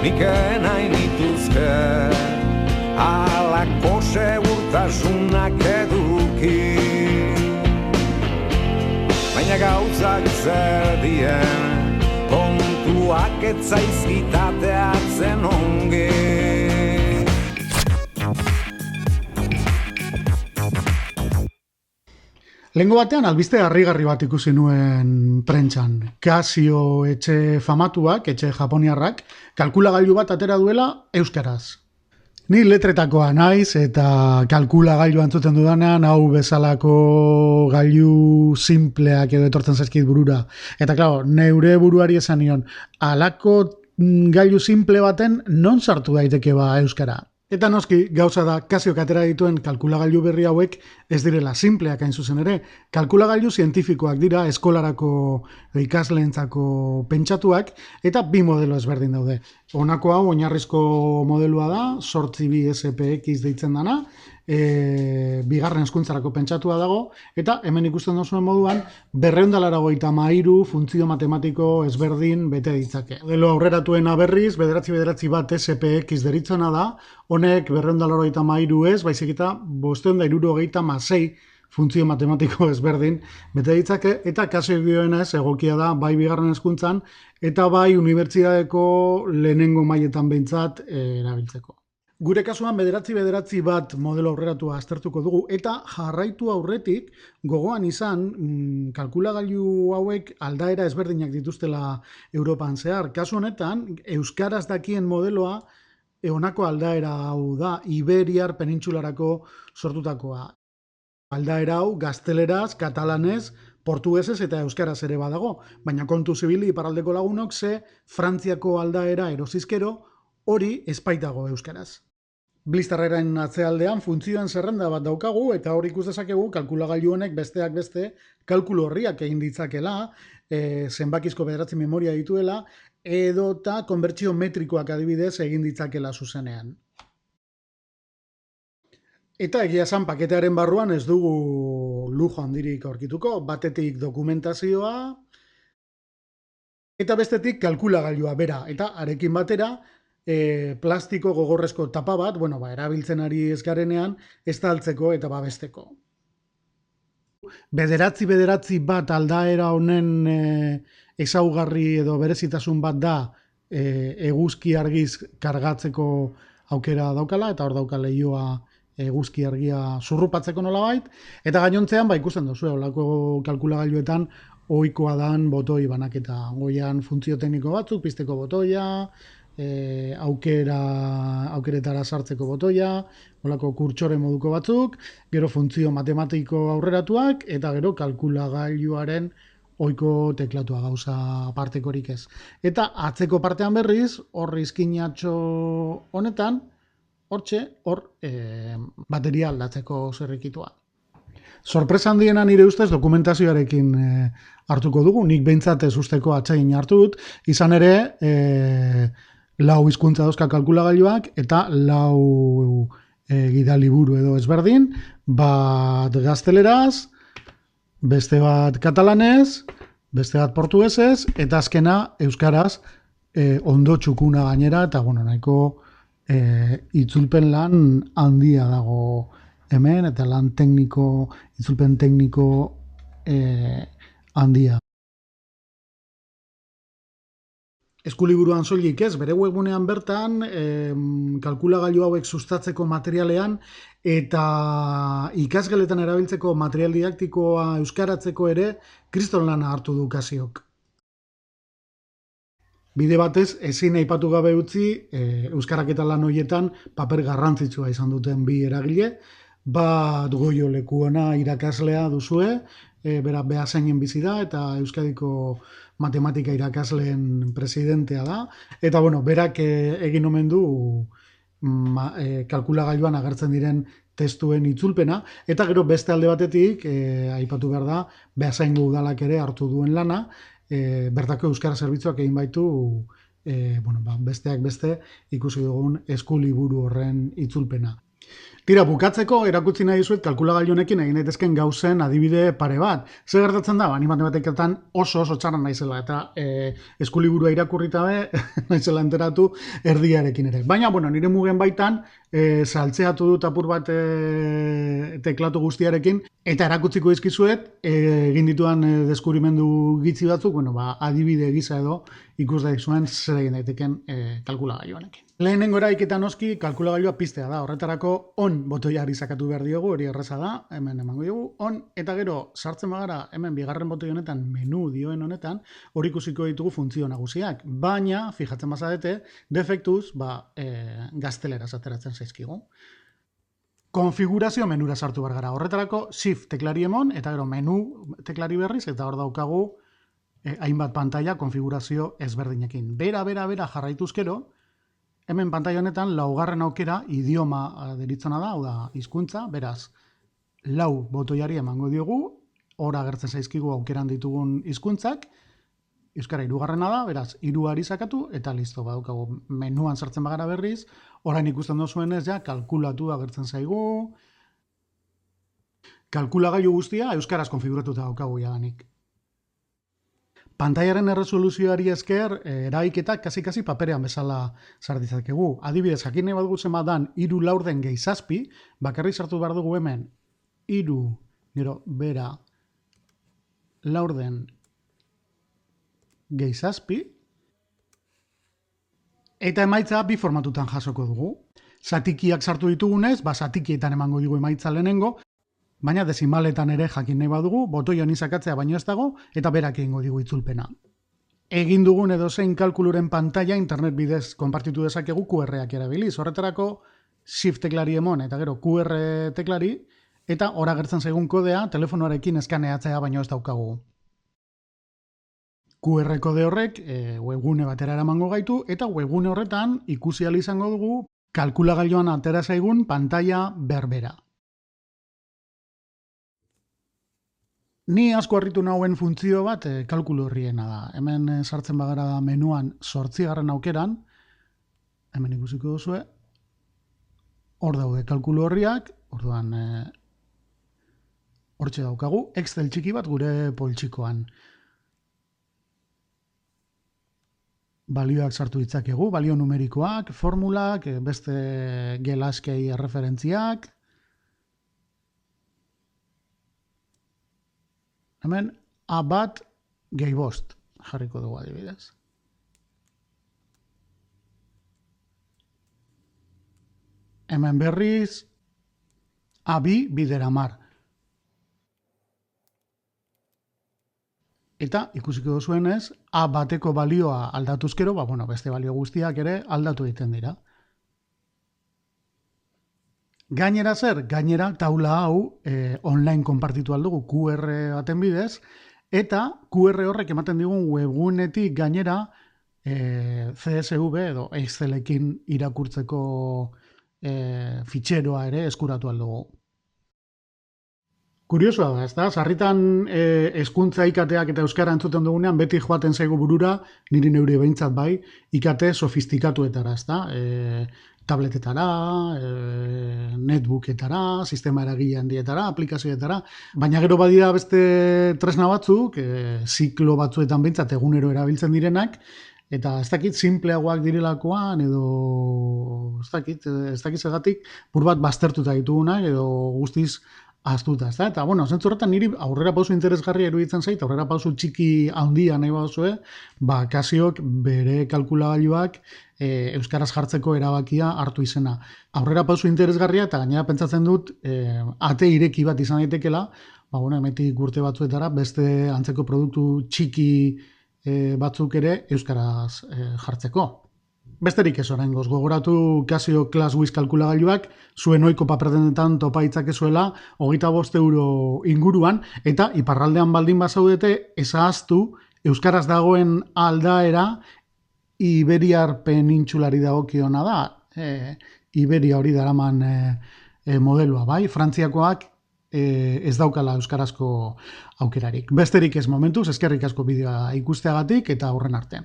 Nik nahi nituzke halako segurtasunak eduki, baina gauzak zer dien kontuak ez zaizkitateatzen ongi. Lehengo batean albiste harrigarri bat ikusi nuen prentsan. Casio etxe famatuak, etxe japoniarrak, kalkulagailu bat atera duela euskaraz. Ni letretakoa naiz eta kalkulagailu entzuten dudanean hau bezalako gailu simpleak edo etortzen zaizkit burura. Eta claro, neure buruari esan nion, halako gailu simple baten non sartu daiteke ba euskara? Eta noski, gauza da, Casiok atera dituen kalkulagailu berri hauek ez direla simpleak hain zuzen ere. Kalkulagailu zientifikoak dira, eskolarako ikasleentzako pentsatuak, eta bi modelo ezberdin daude. Honako hau, oinarrizko modelua da, 8bi SPX deitzen dana, bigarren hezkuntzarako pentsatua dago, eta hemen ikusten duzuen moduan, 283 funtzio matematiko ezberdin bete ditzake. Modelo aurreratuena berriz, 991 SPX deritzona da, honek 283 ez, baizik eta 576 funtzio matematiko ezberdin bete ditzake, eta Casiok dioenez egokia da bai bigarren hezkuntzan eta bai unibertsitateko lehenengo mailetan behintzat erabiltzeko. Gure kasuan 991 modelo aurreratua aztertuko dugu eta jarraitu aurretik gogoan izan kalkulagailu hauek aldaera ezberdinak dituztela Europan zehar. Kasu honetan, euskaraz dakien modeloa honako aldaera hau da, Iberiar penintsularako sortutakoa. Aldaera hau gazteleraz, katalanez, portugesez eta euskaraz ere badago, baina kontu zibili iparraldeko lagunok ze Frantziako aldaera erosizkero hori espaitago euskaraz. Blisterraren atzealdean funtzioen zerrenda bat daukagu eta hori ikus dezakegu kalkulagailu honek besteak beste kalkulu horriak egin ditzakela, zenbakizko 9 memoria dituela, edota konbertsio metrikoak adibidez egin ditzakela zuzenean. Eta egia esan paketearen barruan ez dugu lujo handirik aurkituko, batetik dokumentazioa eta bestetik kalkulagailua bera, eta arekin batera plastiko gogorrezko tapa bat, erabiltzen ari ez garenean, estaltzeko eta babesteko. 991 aldaera honen ezaugarri edo berezitasun bat da eguzki argiz kargatzeko aukera daukala, eta hor dauka leioa eguzki argia zurrupatzeko nolabait, eta gainontzean ikusten duzu, holako kalkulagailuetan ohikoa dan botoi banaketa. Goian funtzio tekniko batzuk, pizteko botoia, aukeretara sartzeko botoia, holako kurtsore moduko batzuk, gero funtzio matematiko aurreratuak, eta gero kalkulagailuaren ohiko teklatua gauza partekorik ez. Eta atzeko partean berriz, hor izkinatxo honetan, hor bateria aldatzeko zerrikitua. Sorpresa handiena nire ustez dokumentazioarekin hartuko dugu, nik behintzat ez usteko atsegin hartu dut, izan ere 4 hizkuntza dauzka kalkulagailuak eta 4 gidaliburu edo ezberdin, bat gazteleraz, beste bat katalanez, beste bat portugesez, eta azkena euskaraz ondo txukuna gainera, eta nahiko itzulpen lan handia dago hemen, eta lan tekniko, itzulpen tekniko handia. Eskuliburuan soilik ez, bere webgunean bertan, kalkulagailu hauek sustatzeko materialean eta ikasgeletan erabiltzeko material didaktikoa euskaratzeko ere kriston lana hartu du Casiok. Bide batez, ezin aipatu gabe utzi, euskarak eta lan horietan paper garrantzitsua izan duten bi eragile, bat Goio Lekuona irakaslea duzue, bera Beasainen bizi da eta Euskadiko matematika irakasleen presidentea da, eta berak egin omen du kalkulagailuan agertzen diren testuen itzulpena, eta gero beste alde batetik, aipatu behar da, Beasaingo udalak ere hartu duen lana, bertako euskara zerbitzuak egin baitu, besteak beste ikusi dugun eskuliburu horren itzulpena. Tira, bukatzeko erakutsi nahi dizuet kalkulagailu honekin egin daitezken gauzen adibide pare bat. Zer gertatzen da? Ni matematiketan oso txarra naizela eta eskuliburua irakurrita be naizela enteratu erdiarekin ere. Baina, bueno, nire mugen baitan saltzeatu dut apur bat teklatu guztiarekin eta erakutziko dizkizuet egin dituan deskubrimendu gitzi batzuk, bueno, adibide gisa edo ikus daizuen zer egin daiteken kalkulagailu honekin. Lehenengo eraiketa noski kalkulagailua piztea da. Horretarako on botoiari sakatu behar diogu, hori erraza da, hemen emango diogu on, eta gero sartzen bagara hemen bigarren botoi honetan, menu dioen honetan, hori ikusiko ditugu funtzio nagusiak. Baina, fijatzen bazadete, defektuz, gazteleraz ateratzen zaizkigu. Konfigurazio menura sartu behar gara. Horretarako shift teklari emon, eta gero menu teklari berriz, eta hor daukagu hainbat pantalla konfigurazio ezberdinekin. Bera jarraituzkero, hemen pantaila honetan laugarren aukera idioma deritzona da, hau da hizkuntza, beraz, lau botoiari emango diogu, hor agertzen zaizkigu aukeran ditugun hizkuntzak, euskara hirugarrena da, beraz, hiruari sakatu, eta listo, badaukagu menuan sartzen bagara berriz, orain ikusten dozuenez ja, kalkulatu agertzen zaigu, kalkulagailu guztia euskaraz konfiguratuta daukagu jadanik. Pantailaren erresoluzioari esker, eraiketak kasi paperean bezala sar ditzakegu. Adibidez, jakin nahi badugu zenbat dan 3 laurden gehi 7, bakarrik sartu behar dugu hemen 3, gero bera laurden gehi 7, eta emaitza bi formatutan jasoko dugu. Zatikiak sartu ditugunez, zatikietan emango dugu emaitza lehenengo, baina desimaletan ere jakin nahi badugu, botoi honi sakatzea baino ez dago, eta berak egingo digu itzulpena. Egin dugun edozein kalkuluren pantaila internet bidez konpartitu dezakegu QR-ak erabiliz. Horretarako shift teklari emon eta gero QR teklari, eta hor agertzen zaigun kodea telefonoarekin eskaneatzea baino ez daukagu. QR kode horrek webgune batera eramango gaitu, eta webgune horretan ikusi ahal izango dugu kalkulagailuan atera zaigun pantaila berbera. Ni asko harritu nauen funtzio bat kalkulu horriena da. Hemen sartzen bagara menuan 8. aukeran, hemen ikusiko duzue, hor daude kalkulu horriak, orduan hortxe daukagu, Excel txiki bat gure poltsikoan. Balioak sartu ditzakegu, balio numerikoak, formulak, beste gelaskei erreferentziak. Hemen A1 gehi 5 jarriko dugu adibidez. Hemen berriz A2 bidera 10. Eta ikusiko duzuenez, A1eko balioa aldatuzkero, beste balio guztiak ere aldatu egiten dira. Gainera zer? Gainera taula hau online konpartitu aldugu QR baten bidez, eta QR horrek ematen digun webgunetik gainera CSV edo Excelekin irakurtzeko fitxeroa ere eskuratu aldugu. Kuriosoa da, ezta? Sarritan hezkuntza ikateak eta euskara entzuten dugunean beti joaten zaigu burura, niri neure behintzat bai, ikate sofistikatuetara, ezta? Tabletetara, netbooketara, sistema eragile handietara, aplikazioetara, baina gero badira beste tresna batzuk, ziklo batzuetan behintzat egunero erabiltzen direnak, eta ez dakit simpleagoak direlakoan, edo ez dakit segatik, pur bat baztertuta ditugunak, edo guztiz ahaztuta, ez da? Eta, zentzu horretan niri aurrera pausu interesgarria iruditzen zait, aurrera pausu txiki handia nahi baduzue, Kasiok bere kalkulagailuak euskaraz jartzeko erabakia hartu izena. Aurrera pausu interesgarria, eta gainera pentsatzen dut, ate ireki bat izan daitekela, emetik urte batzuetara, beste antzeko produktu txiki batzuk ere euskaraz jartzeko. Besterik ez oraingoz, gogoratu Casio ClassWiz kalkulagailuak zuen ohiko paperdenetan topa ditzakezuela 25 euro inguruan, eta iparraldean baldin bazaudete ezahaztu euskaraz dagoen aldaera Iberiar penintsulari dagokiona da. Iberia hori daraman modeloa, bai, Frantziakoak ez daukala euskarazko aukerarik. Besterik ez momentuz, eskerrik asko bideoa ikusteagatik eta aurren arte.